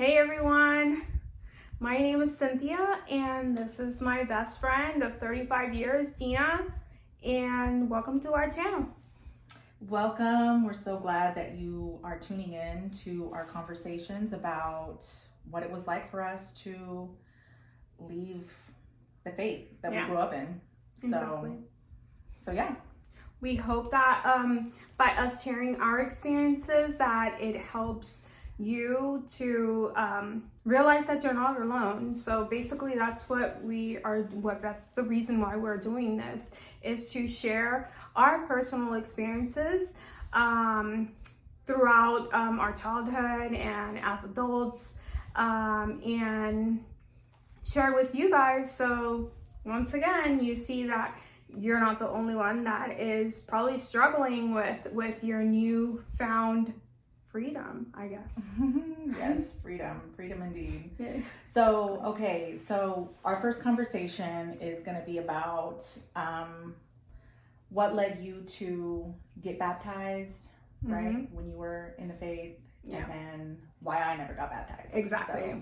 Hey everyone, my name is Cynthia and this is my best friend of 35 years, Dina, and welcome to our channel. Welcome. We're so glad that you are tuning in to our conversations about what it was like for us to leave the faith that we grew up in. Exactly. So yeah. We hope that by us sharing our experiences that it helps you to realize that you're not alone. So basically that's that's the reason why we're doing this, is to share our personal experiences throughout our childhood and as adults, and share with you guys. So once again, you see that you're not the only one that is probably struggling with your newfound freedom, I guess. Yes, freedom indeed. Yeah. So our first conversation is going to be about what led you to get baptized, right? When you were in the faith, and then why I never got baptized. Exactly.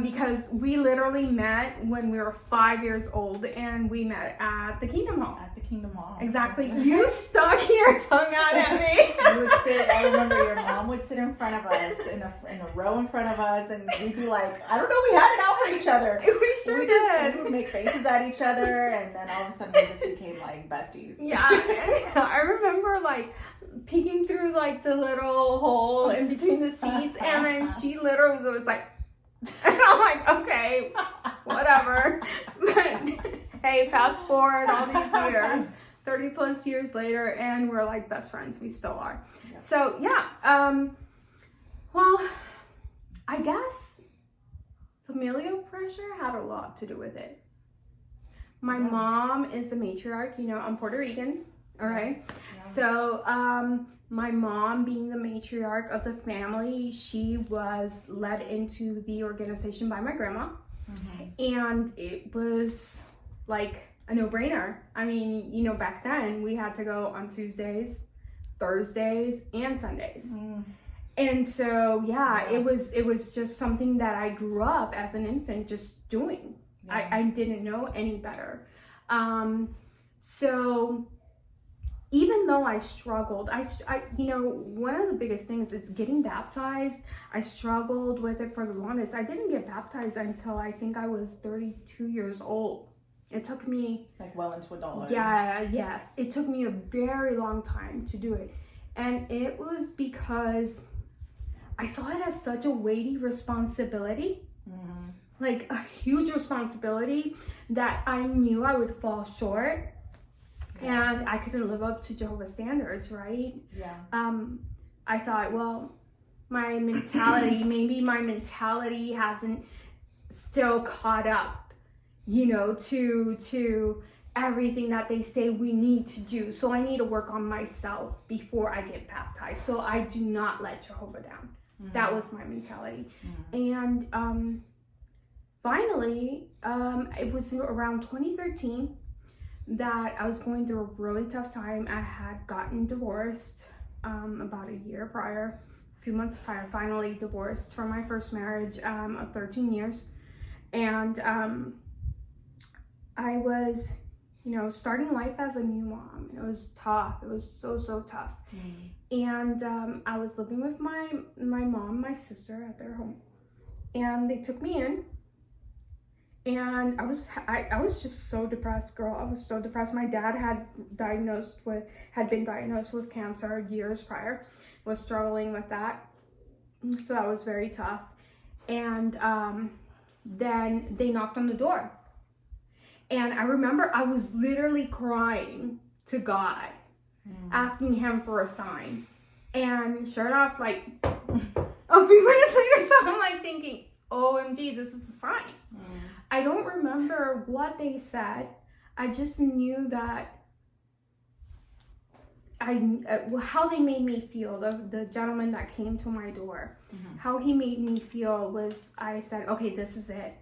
Because we literally met when we were 5 years old, and we met at the Kingdom Hall. At the Kingdom Hall. Exactly. Right. You stuck your tongue out at me. I remember your mom would sit in front of us, in the row in front of us, and we'd be like, I don't know, we had it out for each other. We sure did. We would make faces at each other, and then all of a sudden we just became like besties. Yeah. I remember like peeking through like the little hole in between the seats, and then she literally was like, and I'm like, okay, whatever. But hey, fast forward all these years, 30 plus years later, and we're like best friends. We still are. Yeah. So yeah, well, I guess familial pressure had a lot to do with it. My mom is the matriarch. You know, I'm Puerto Rican. All right. Yeah. So, my mom being the matriarch of the family, she was led into the organization by my grandma. And it was like a no-brainer. I mean, you know, back then we had to go on Tuesdays, Thursdays, and Sundays. And so, yeah, it was just something that I grew up as an infant just doing. Yeah. I didn't know any better. So even though I struggled, I you know, one of the biggest things is getting baptized. I struggled with it for the longest. I didn't get baptized until I think I was 32 years old. It took me like well into adulthood. Yeah, yes. It took me a very long time to do it. And it was because I saw it as such a weighty responsibility. Like a huge responsibility that I knew I would fall short. And I couldn't live up to Jehovah's standards, right? Yeah. I thought, well, maybe my mentality hasn't still caught up, you know, to everything that they say we need to do. So I need to work on myself before I get baptized. So I do not let Jehovah down. That was my mentality. And finally, it was around 2013 that I was going through a really tough time. I had gotten divorced about a year prior, a few months prior, finally divorced from my first marriage of 13 years. And I was, you know, starting life as a new mom. It was tough. It was so tough. And I was living with my mom, my sister at their home. And they took me in. And I was just so depressed, girl. I was so depressed. My dad had been diagnosed with cancer years prior, was struggling with that. So that was very tough. And then they knocked on the door. And I remember I was literally crying to God, asking him for a sign. And sure enough, like a few minutes later, so I'm like thinking, OMG, this is a sign. I don't remember what they said. I just knew that how they made me feel, the gentleman that came to my door, how he made me feel was, I said, okay, this is it.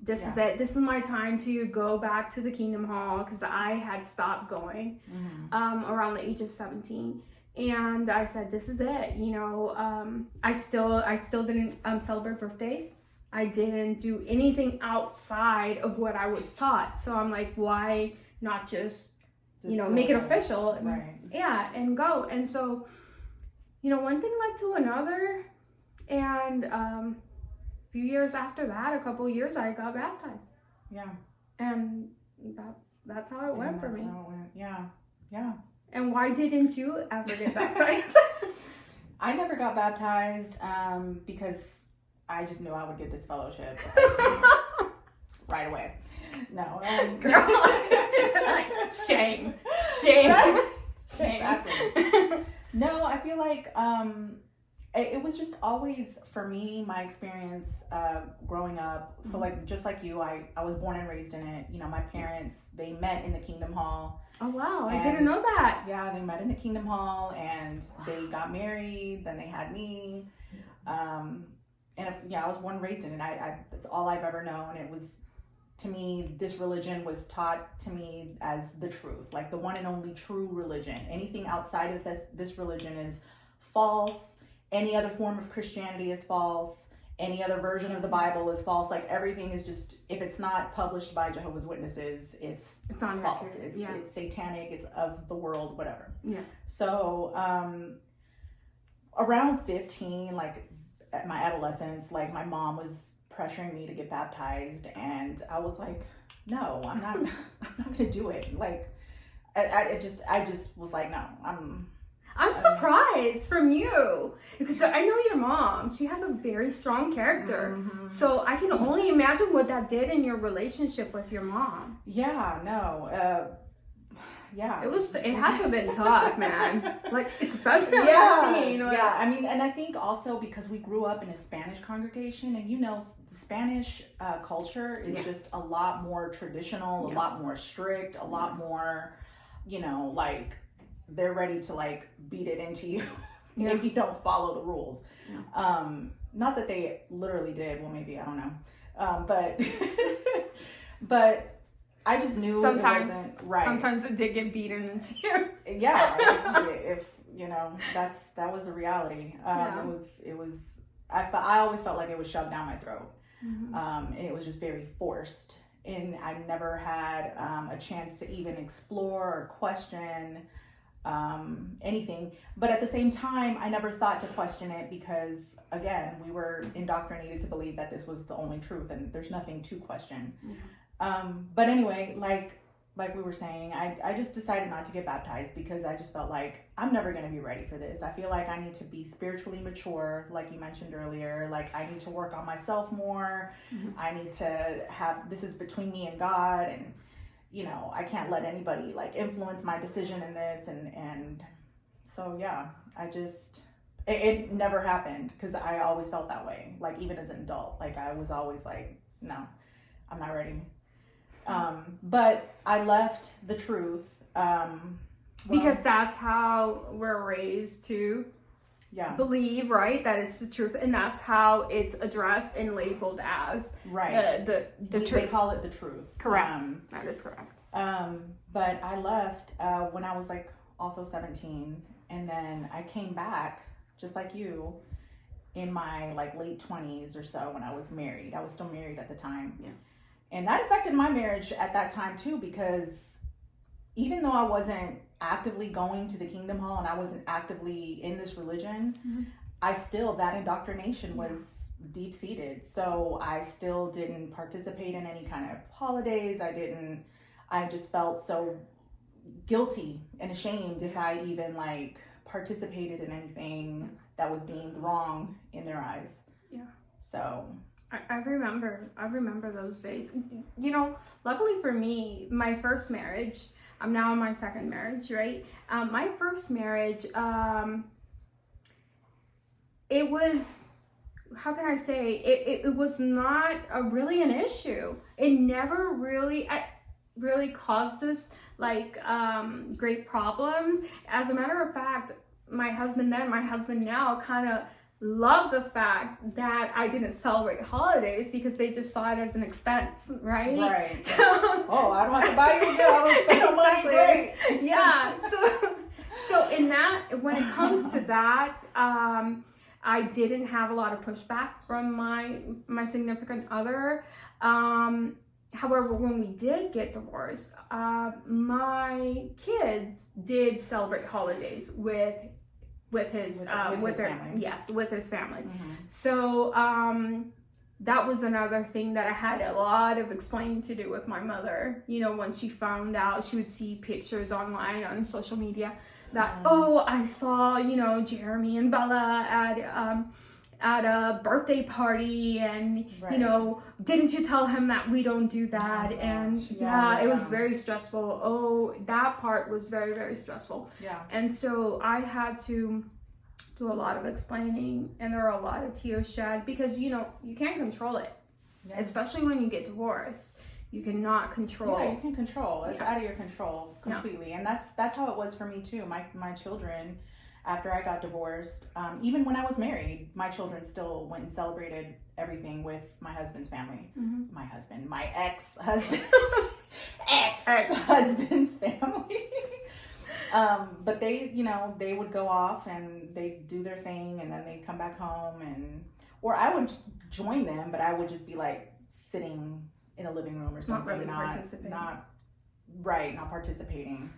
This is it. This is my time to go back to the Kingdom Hall, because I had stopped going around the age of 17. And I said, this is it. You know, I still didn't celebrate birthdays. I didn't do anything outside of what I was taught. So I'm like, why not just you know, make it official. Right. Yeah, and go. And so, you know, one thing led to another. And a few years after that, a couple of years, I got baptized. Yeah. And that's how it went for me. Yeah. Yeah. And why didn't you ever get baptized? I never got baptized because I just knew I would get disfellowship right away. No. Girl. Shame. Shame. Exactly. No, I feel like it was just always, for me, my experience growing up. So like, just like you, I was born and raised in it. You know, my parents, they met in the Kingdom Hall. Oh, wow. I didn't know that. Yeah, they met in the Kingdom Hall and they got married. Then they had me. And I was born and raised in it. That's all I've ever known. It was, to me, this religion was taught to me as the truth, like the one and only true religion. Anything outside of this religion is false. Any other form of Christianity is false. Any other version of the Bible is false. Like, everything is just, if it's not published by Jehovah's Witnesses, it's false. It's satanic. It's of the world, whatever. Yeah. So around 15, like at my adolescence, like my mom was pressuring me to get baptized, and I was like, no, I'm not gonna do it. Like, I just was like, no, I'm surprised from you, because I know your mom. She has a very strong character. Mm-hmm. So I can only imagine what that did in your relationship with your mom. Yeah, no. Yeah. It had to have been tough, man. Like, especially at 15. Like, yeah, I mean, and I think also because we grew up in a Spanish congregation, and you know, the Spanish culture is just a lot more traditional, a lot more strict, a lot more, you know, like, they're ready to like beat it into you if you don't follow the rules. Yeah. Not that they literally did. Well, maybe, I don't know. But I just knew sometimes, it wasn't right. Sometimes it did get beaten into you. Yeah. If you know, that was a reality. It was. I always felt like it was shoved down my throat. Mm-hmm. And it was just very forced. And I never had a chance to even explore or question anything. But at the same time, I never thought to question it because, again, we were indoctrinated to believe that this was the only truth and there's nothing to question. Mm-hmm. But anyway, like we were saying, I just decided not to get baptized because I just felt like I'm never going to be ready for this. I feel like I need to be spiritually mature, like you mentioned earlier. Like, I need to work on myself more. Mm-hmm. I need to this is between me and God, and you know, I can't let anybody like influence my decision in this. And so, yeah, it never happened because I always felt that way. Like, even as an adult, like I was always like, no, I'm not ready. But I left the truth. Because that's how we're raised to believe, right? That it's the truth. And that's how it's addressed and labeled as the truth. They call it the truth. Correct. That is correct. But I left when I was like also 17. And then I came back, just like you, in my like late 20s or so when I was married. I was still married at the time. Yeah. And that affected my marriage at that time too, because even though I wasn't actively going to the Kingdom Hall and I wasn't actively in this religion, mm-hmm. I still, that indoctrination was deep-seated. So I still didn't participate in any kind of holidays. I just felt so guilty and ashamed if I even like participated in anything that was deemed wrong in their eyes. Yeah. So I remember those days. You know, luckily for me, my first marriage, I'm now in my second marriage, right? My first marriage, it was, how can I say, it was not really an issue. It never really caused us like great problems. As a matter of fact, my husband then, my husband now kind of love the fact that I didn't celebrate holidays because they just saw it as an expense, right? Right. So, I don't have to buy you a gift. I don't spend no money. Great. Yeah. So in that, when it comes to that, I didn't have a lot of pushback from my significant other. However, when we did get divorced, my kids did celebrate holidays with his family. Yes, with his family. Mm-hmm. So that was another thing that I had a lot of explaining to do with my mother. You know, when she found out, she would see pictures online on social media that, oh, I saw, you know, Jeremy and Bella at a birthday party, and right. You know, didn't you tell him that we don't do that? And it was very stressful. Oh, that part was very, very stressful. Yeah. And so I had to do a lot of explaining, and there are a lot of tears shed, because you know, you can't control it. Yeah. Especially when you get divorced. You cannot control. Yeah, you can control. It's out of your control completely. And that's how it was for me too. My children, after I got divorced, even when I was married, my children still went and celebrated everything with my husband's family. Mm-hmm. My ex-husband, ex-husband's family. But they, you know, they would go off and they do their thing, and then they come back home, or I would join them, but I would just be like sitting in a living room or something, not participating.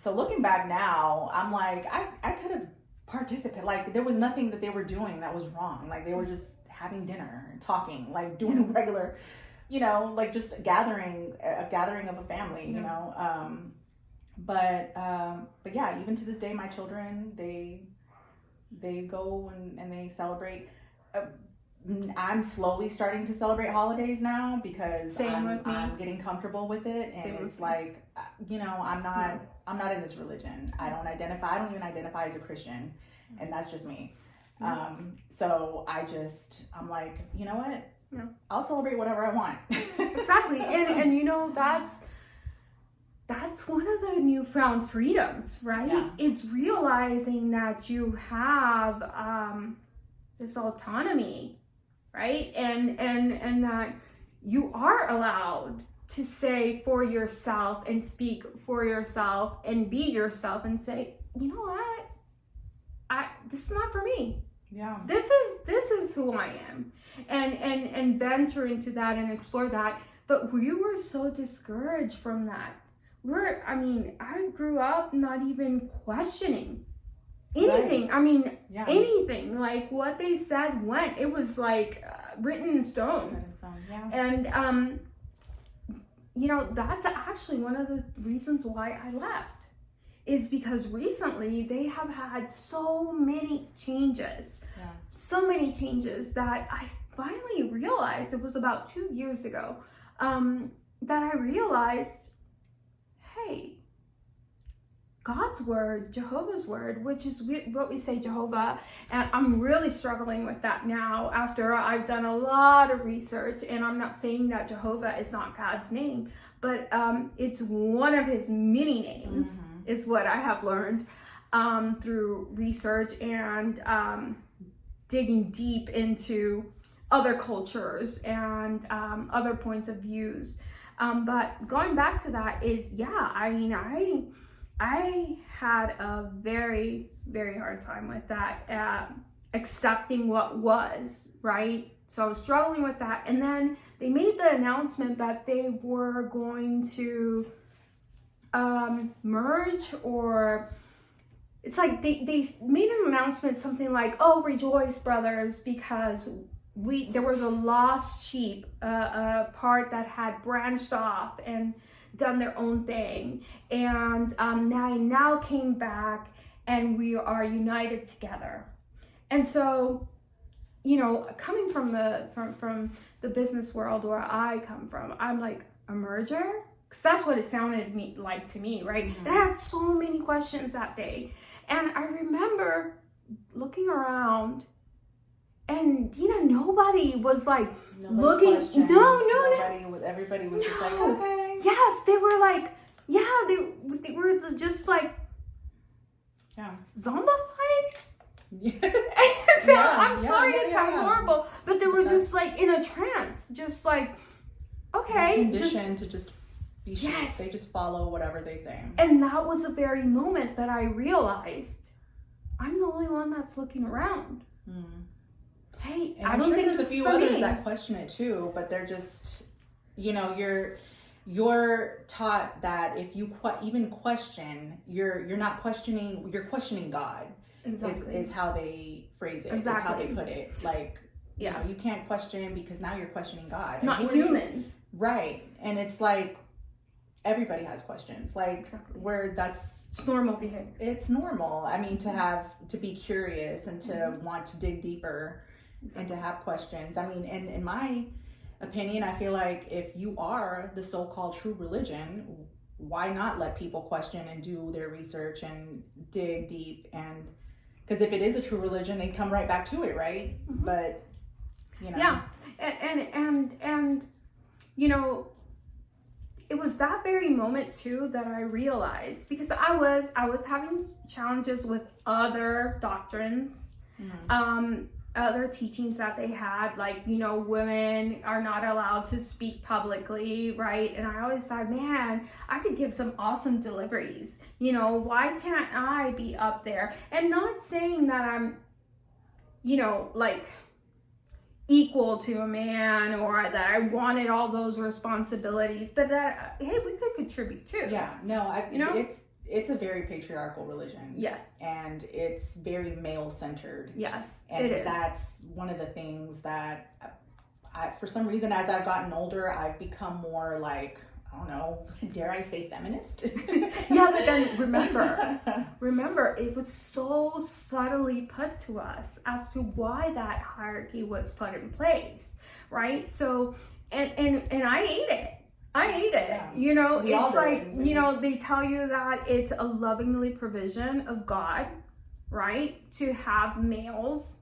So looking back now, I'm like, I could have participated. Like, there was nothing that they were doing that was wrong. Like, they were just having dinner and talking, like doing a regular, you know, like just a gathering of a family, you know. But yeah, even to this day, my children, they go and they celebrate. I'm slowly starting to celebrate holidays now, because I'm getting comfortable with it, and it's like, you know, I'm not in this religion. I don't even identify as a Christian, and that's just me. So I'm like, you know what? Yeah. I'll celebrate whatever I want. Exactly. And you know, that's one of the newfound freedoms, right? Yeah. Is realizing that you have this autonomy, right? And that you are allowed to say for yourself and speak for yourself and be yourself and say, you know what? This is not for me. Yeah. This is who I am. And venture into that and explore that. But we were so discouraged from that. I grew up not even questioning anything. Right. Anything. Like, what they said went. It was like written in stone. Yeah. And, you know, that's actually one of the reasons why I left. Is because recently they have had so many changes. Yeah. So many changes that I finally realized, it was about 2 years ago, that I realized, hey, God's word, Jehovah's word, which is what we say Jehovah, and I'm really struggling with that now after I've done a lot of research, and I'm not saying that Jehovah is not God's name, but it's one of his many names, is what I have learned through research and digging deep into other cultures and other points of views. But going back to that is, I had a very, very hard time with that, accepting what was, right? So I was struggling with that. And then they made the announcement that they were going to merge, or it's like they made an announcement, something like, oh, rejoice, brothers, because there was a lost sheep, a part that had branched off and done their own thing, and now came back, and we are united together. And so, you know, coming from the business world where I come from, I'm like, a merger? Because that's what it sounded like to me, right? Mm-hmm. And I had so many questions that day, and I remember looking around, and you know, nobody was like looking. Everybody was just like, okay. Yes, they were like, they were just like, zombified. I'm sorry, it sounds horrible, but they were just like in a trance, just like, okay, conditioned to just be sheep. Yes. They just follow whatever they say. And that was the very moment that I realized I'm the only one that's looking around. Hey, and I I'm don't sure think there's a this is few for others me. that question it too, but they're just, you're taught that if you even question, you're not questioning, you're questioning God. Exactly. Is how they phrase it. Exactly. Is how they put it. Like, yeah, you can't question because now you're questioning God. not And humans. Right. And it's like everybody has questions. Like Exactly. it's normal behavior. It's normal. I mean, to be curious and to want to dig deeper and to have questions. I mean, and in my opinion, I feel like if you are the so-called true religion, why not let people question and do their research and dig deep? And because if it is a true religion, they come right back to it, right? But yeah, and it was that very moment too that I realized, because I was having challenges with other doctrines, other teachings that they had, like, women are not allowed to speak publicly, right? And I always thought, man, I could give some awesome deliveries. Why can't I be up there? And not saying that I'm, like equal to a man, or that I wanted all those responsibilities, but that, hey, we could contribute too. Yeah, no, it's a very patriarchal religion. Yes. And it's very male-centered. Yes, and it is. That's one of the things that for some reason, as I've gotten older, I've become more like, I don't know, dare I say feminist? Yeah, but then remember, it was so subtly put to us as to why that hierarchy was put in place, right? So, and I ate it. Yeah. It's like, they tell you that it's a lovingly provision of God, right? To have males,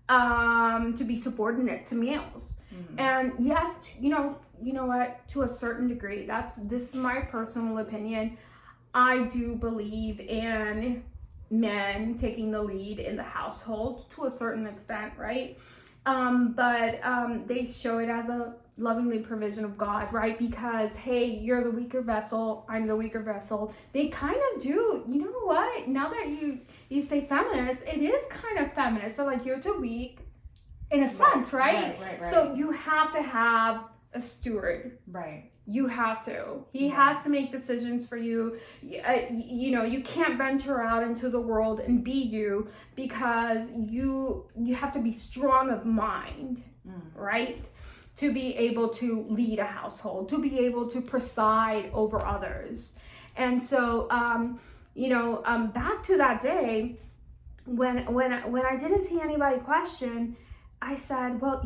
to be subordinate to males. And yes, you know what, to a certain degree, this is my personal opinion. I do believe in men taking the lead in the household to a certain extent, right? But they show it as a lovingly provision of God, right? Because, hey, you're the weaker vessel, I'm the weaker vessel. They kind of do, you know what? Now that you say feminist, it is kind of feminist. So like, you're too weak in a sense, right? Right. So you have to have a steward. Right. You have to. He has to make decisions for you. You can't venture out into the world and be you, because you have to be strong of mind, right? To be able to lead a household, to be able to preside over others. And so, back to that day when I didn't see anybody question, I said, well,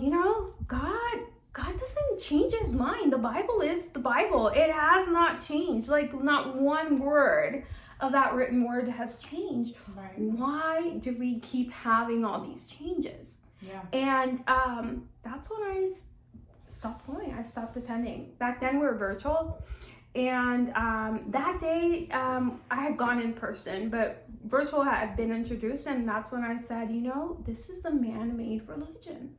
God doesn't change his mind. The Bible is the Bible. It has not changed. Like, not one word of that written word has changed. Right. Why do we keep having all these changes? Yeah. And that's when I stopped going. I stopped attending. Back then we were virtual. And that day I had gone in person, but virtual had been introduced. And that's when I said, this is a man-made religion.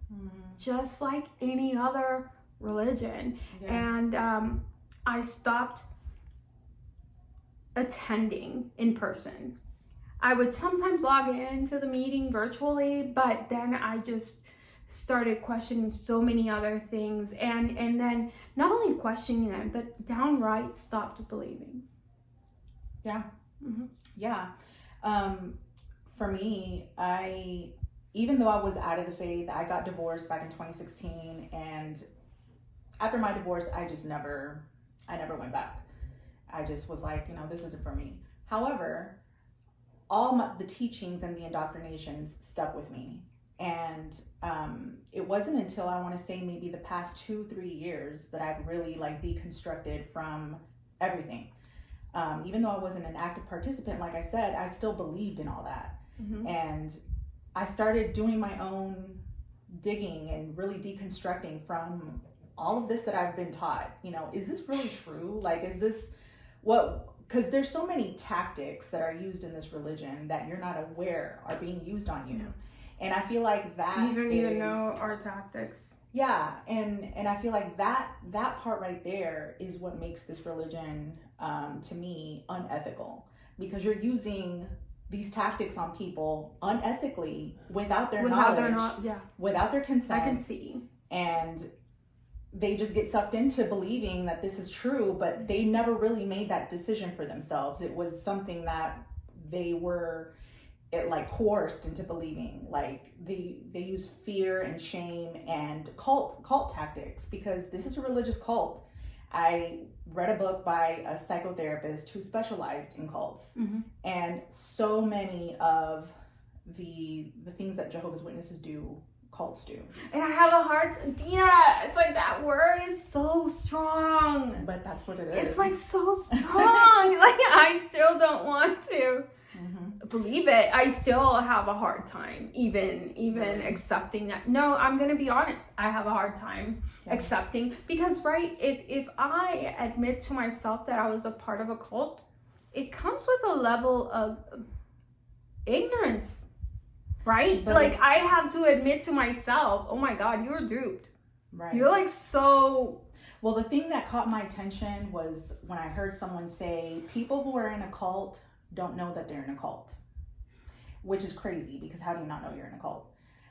Just like any other religion. Yeah. And I stopped attending in person. I would sometimes log into the meeting virtually, but then I just started questioning so many other things, and then not only questioning them, but downright stopped believing. Yeah. Yeah. For me, even though I was out of the faith, I got divorced back in 2016, and after my divorce, I never went back. I just was like, this isn't for me. However, all the teachings and the indoctrinations stuck with me. And it wasn't until I want to say maybe the past 2-3 years that I've really deconstructed from everything. Even though I wasn't an active participant, like I said, I still believed in all that. And I started doing my own digging and really deconstructing from all of this that I've been taught. Is this really true? Is this what? Because there's so many tactics that are used in this religion that you're not aware are being used on you. And I feel like that you don't even know our tactics. Yeah, and I feel like that part right there is what makes this religion, to me, unethical, because you're using these tactics on people unethically without their knowledge, without their consent. I can see. And they just get sucked into believing that this is true, but they never really made that decision for themselves. It was something that they were coerced into believing. Like they use fear and shame and cult tactics, because this is a religious cult. I read a book by a psychotherapist who specialized in cults, and so many of the things that Jehovah's Witnesses do, cults do. And I have a hard, Dina, it's like that word is so strong. But that's what it is. It's like so strong. Like I still don't want to believe it. I still have a hard time even accepting that. No, I'm gonna be honest. I have a hard time accepting, because if I admit to myself that I was a part of a cult, it comes with a level of ignorance, right? But like I have to admit to myself, oh my God, you're duped. Right. You're like so. Well, the thing that caught my attention was when I heard someone say people who are in a cult don't know that they're in a cult, which is crazy, because how do you not know you're in a cult?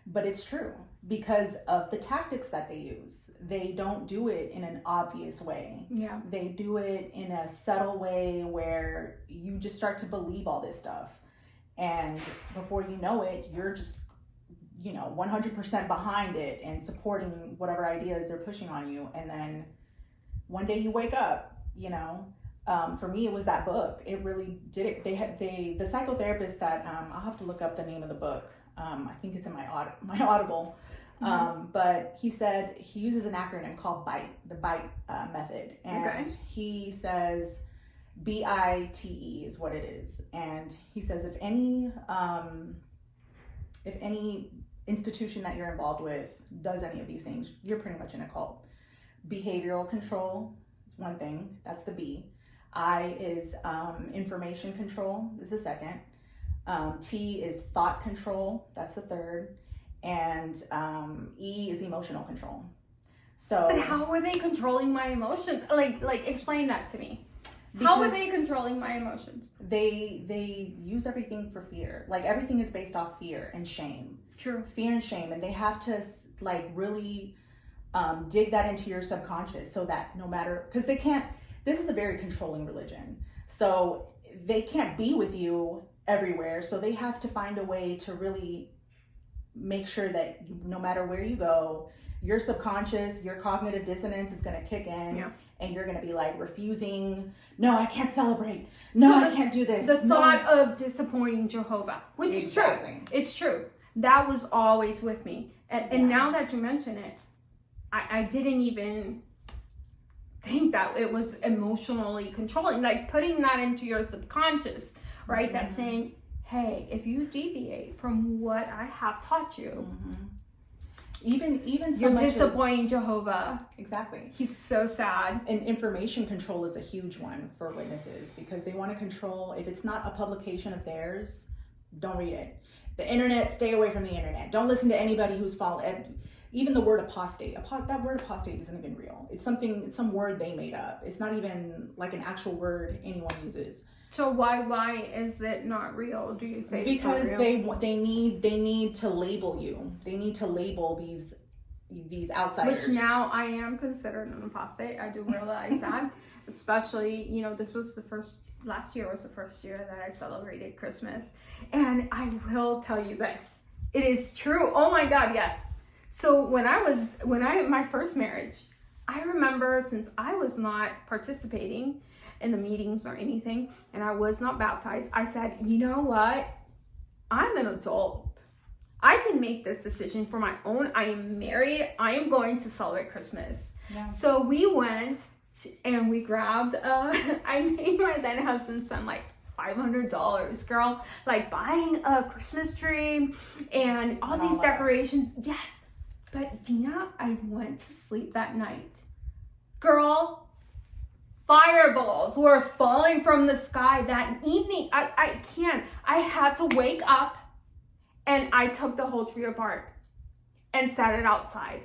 But it's true, because of the tactics that they use. They don't do it in an obvious way. Yeah. They do it in a subtle way where you just start to believe all this stuff. And before you know it, you're just, 100% behind it and supporting whatever ideas they're pushing on you. And then one day you wake up, for me, it was that book. It really did it. The psychotherapist that, I'll have to look up the name of the book. I think it's in my Audible. But he said he uses an acronym called BITE, the BITE method. And he says BITE is what it is. And he says if any institution that you're involved with does any of these things, you're pretty much in a cult. Behavioral control is one thing. That's the B. I is information control is the second. T is thought control. That's the third. And E is emotional control. So, but how were they controlling my emotions? Like explain that to me. How were they controlling my emotions? They use everything for fear. Like everything is based off fear and shame. True. Fear and shame, and they have to really dig that into your subconscious, so that no matter, because they can't. This is a very controlling religion, so they can't be with you everywhere. So they have to find a way to really make sure that no matter where you go, your subconscious, your cognitive dissonance is going to kick in. Yeah. And you're going to be like refusing. No, I can't celebrate. No, I can't do this. The thought of disappointing Jehovah, which is true. It's true. That was always with me. And now that you mention it, I didn't even think that it was emotionally controlling. Like putting that into your subconscious, right? That's saying, hey, if you deviate from what I have taught you, even so you're disappointing Jehovah. Exactly. He's so sad. And information control is a huge one for witnesses, because they want to control. If it's not a publication of theirs, don't read it. The internet, stay away from the internet. Don't listen to anybody who's following. Even the word apostate. That word apostate isn't even real. It's some word they made up. It's not even like an actual word anyone uses. So why is it not real? Do you say because they need to label you. They need to label these outsiders. Which now I am considered an apostate. I do realize that, especially last year was the first year that I celebrated Christmas, and I will tell you this: it is true. Oh my God, yes. So my first marriage, I remember, since I was not participating in the meetings or anything, and I was not baptized, I said, you know what? I'm an adult. I can make this decision for my own. I am married. I am going to celebrate Christmas. Yeah. So we went and we grabbed, I made my then husband spend like $500, girl, like buying a Christmas tree and all these decorations. Yes. But Dina, I went to sleep that night. Girl, fireballs were falling from the sky that evening. I had to wake up And I took the whole tree apart and set it outside.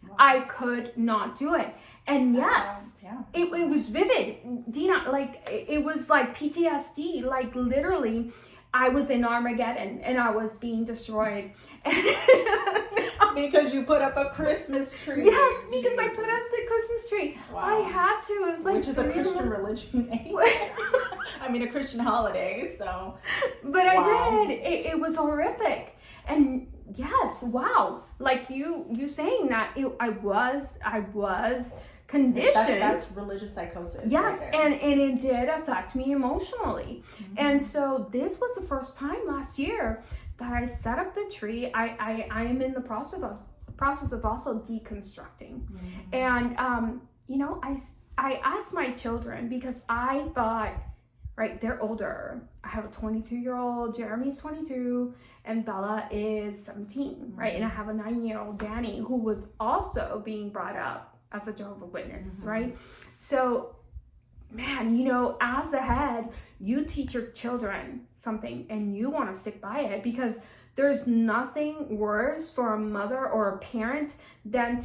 Wow. I could not do it. And yes, yeah. it was vivid. Dina, like, it was like PTSD. Like, literally, I was in Armageddon and I was being destroyed. Because you put up a Christmas tree. Yes, because I put up the Christmas tree. Wow. I had to. It was like, which is a Christian religion. I mean, a Christian holiday, so. But wow. I did. It was horrific. And yes, wow. Like you saying that, I was conditioned. That's religious psychosis. Yes, right there. and it did affect me emotionally. Mm-hmm. And so this was the first time last year that I set up the tree. I am in the process of also deconstructing. Mm-hmm. And you know, I asked my children, because I thought, right, they're older. I have a 22-year-old, Jeremy's 22, and Bella is 17, right? And I have a 9-year-old, Danny, who was also being brought up as a Jehovah Witness, right? So, man, you know, as the head, you teach your children something and you want to stick by it, because there's nothing worse for a mother or a parent than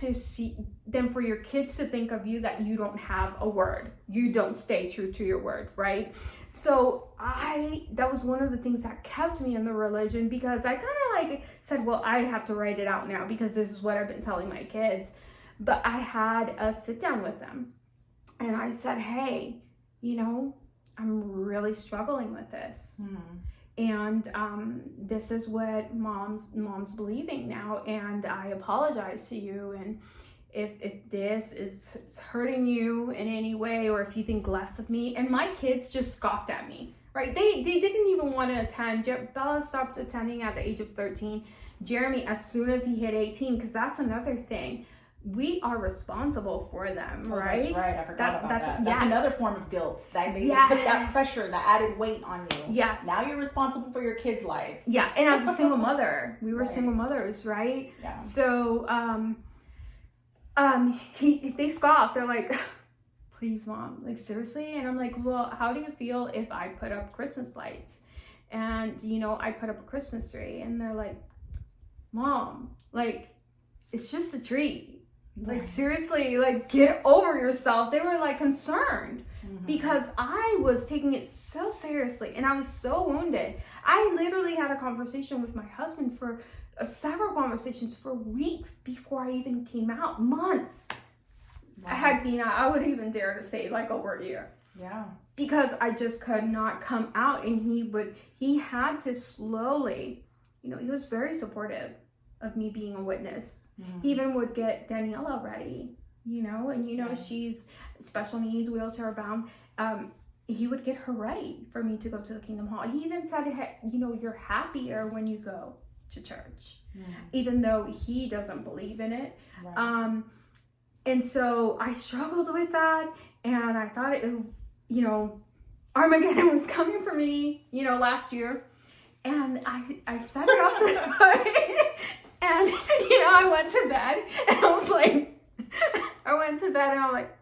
for your kids to think of you that you don't have a word. You don't stay true to your word, right? So that was one of the things that kept me in the religion, because I kind of like said, well, I have to write it out now because this is what I've been telling my kids. But I had a sit down with them and I said, hey, you know, I'm really struggling with this. And this is what mom's believing now, and I apologize to you. And if this is hurting you in any way, or if you think less of me. And my kids just scoffed at me, right? They didn't even want to attend. Bella stopped attending at the age of 13. Jeremy, as soon as he hit 18, because that's another thing. We are responsible for them, right? That's right. I forgot about that. That's yes. another form of guilt. That they yes. put that pressure, that added weight on you. Yes. Now you're responsible for your kids' lives. Yeah. And as a single mother, we were right. single mothers, right? Yeah. So, they scoffed. They're like, please, Mom, like, seriously? And I'm like, well, how do you feel if I put up Christmas lights? And, you know, I put up a Christmas tree, and they're like, Mom, like, it's just a tree. Like, seriously, like, get over yourself. They were like concerned because I was taking it so seriously and I was so wounded. I literally had a conversation with my husband for several conversations for weeks before I even came out, months. Wow. Heck, Dina, I would even dare to say like over a year. Yeah. Because I just could not come out, and he had to slowly, you know, he was very supportive of me being a witness. He even would get Daniela ready, you know, and you know, she's special needs, wheelchair bound. He would get her ready for me to go to the Kingdom Hall. He even said, hey, you know, you're happier when you go to church, even though he doesn't believe in it. Right. And so I struggled with that, and I thought you know, Armageddon was coming for me, you know, last year. And I set it up this way. And, you know, I went to bed, and I was like, I'm like,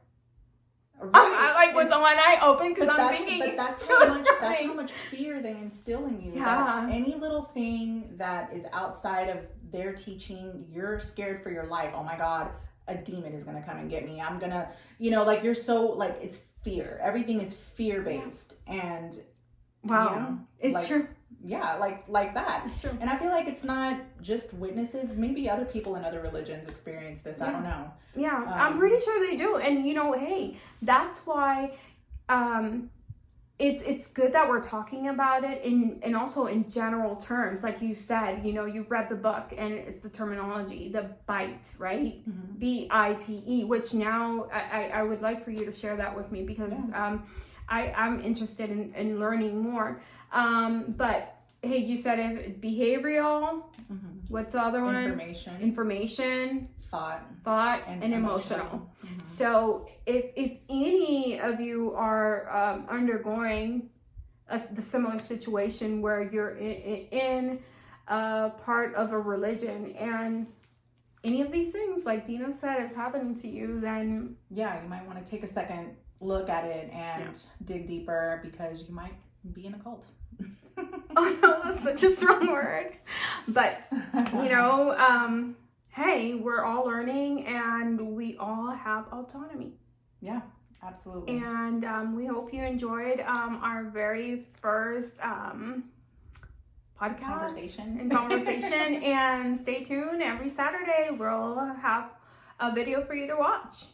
right. I'm like with the one eye open, because I'm thinking. But that's how much fear they instill in you. Yeah. That any little thing that is outside of their teaching, you're scared for your life. Oh my God, a demon is going to come and get me. I'm going to, you know, like, you're so, like, it's fear. Everything is fear-based. And, wow, you know, it's like, true. Yeah, like that. It's true. And I feel like it's not just witnesses. Maybe other people in other religions experience this. I don't know. Yeah, I'm pretty sure they do. And, you know, hey, that's why it's good that we're talking about it and also in general terms. Like you said, you know, you read the book, and it's the terminology, the bite, right? B-I-T-E, which now I would like for you to share that with me, because I'm interested in learning more. But hey, you said if behavioral, what's the other one? Information, thought, and emotional. So if any of you are undergoing the similar situation where you're in part of a religion, and any of these things, like Dina said, is happening to you, then you might want to take a second look at it and dig deeper, because you might be in a cult. Oh no, that's such a strong word. But, you know, hey, we're all learning and we all have autonomy. Yeah, absolutely. And we hope you enjoyed our very first podcast conversation. And stay tuned. Every Saturday we'll have a video for you to watch.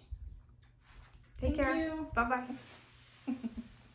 Take care. Thank you. Bye-bye.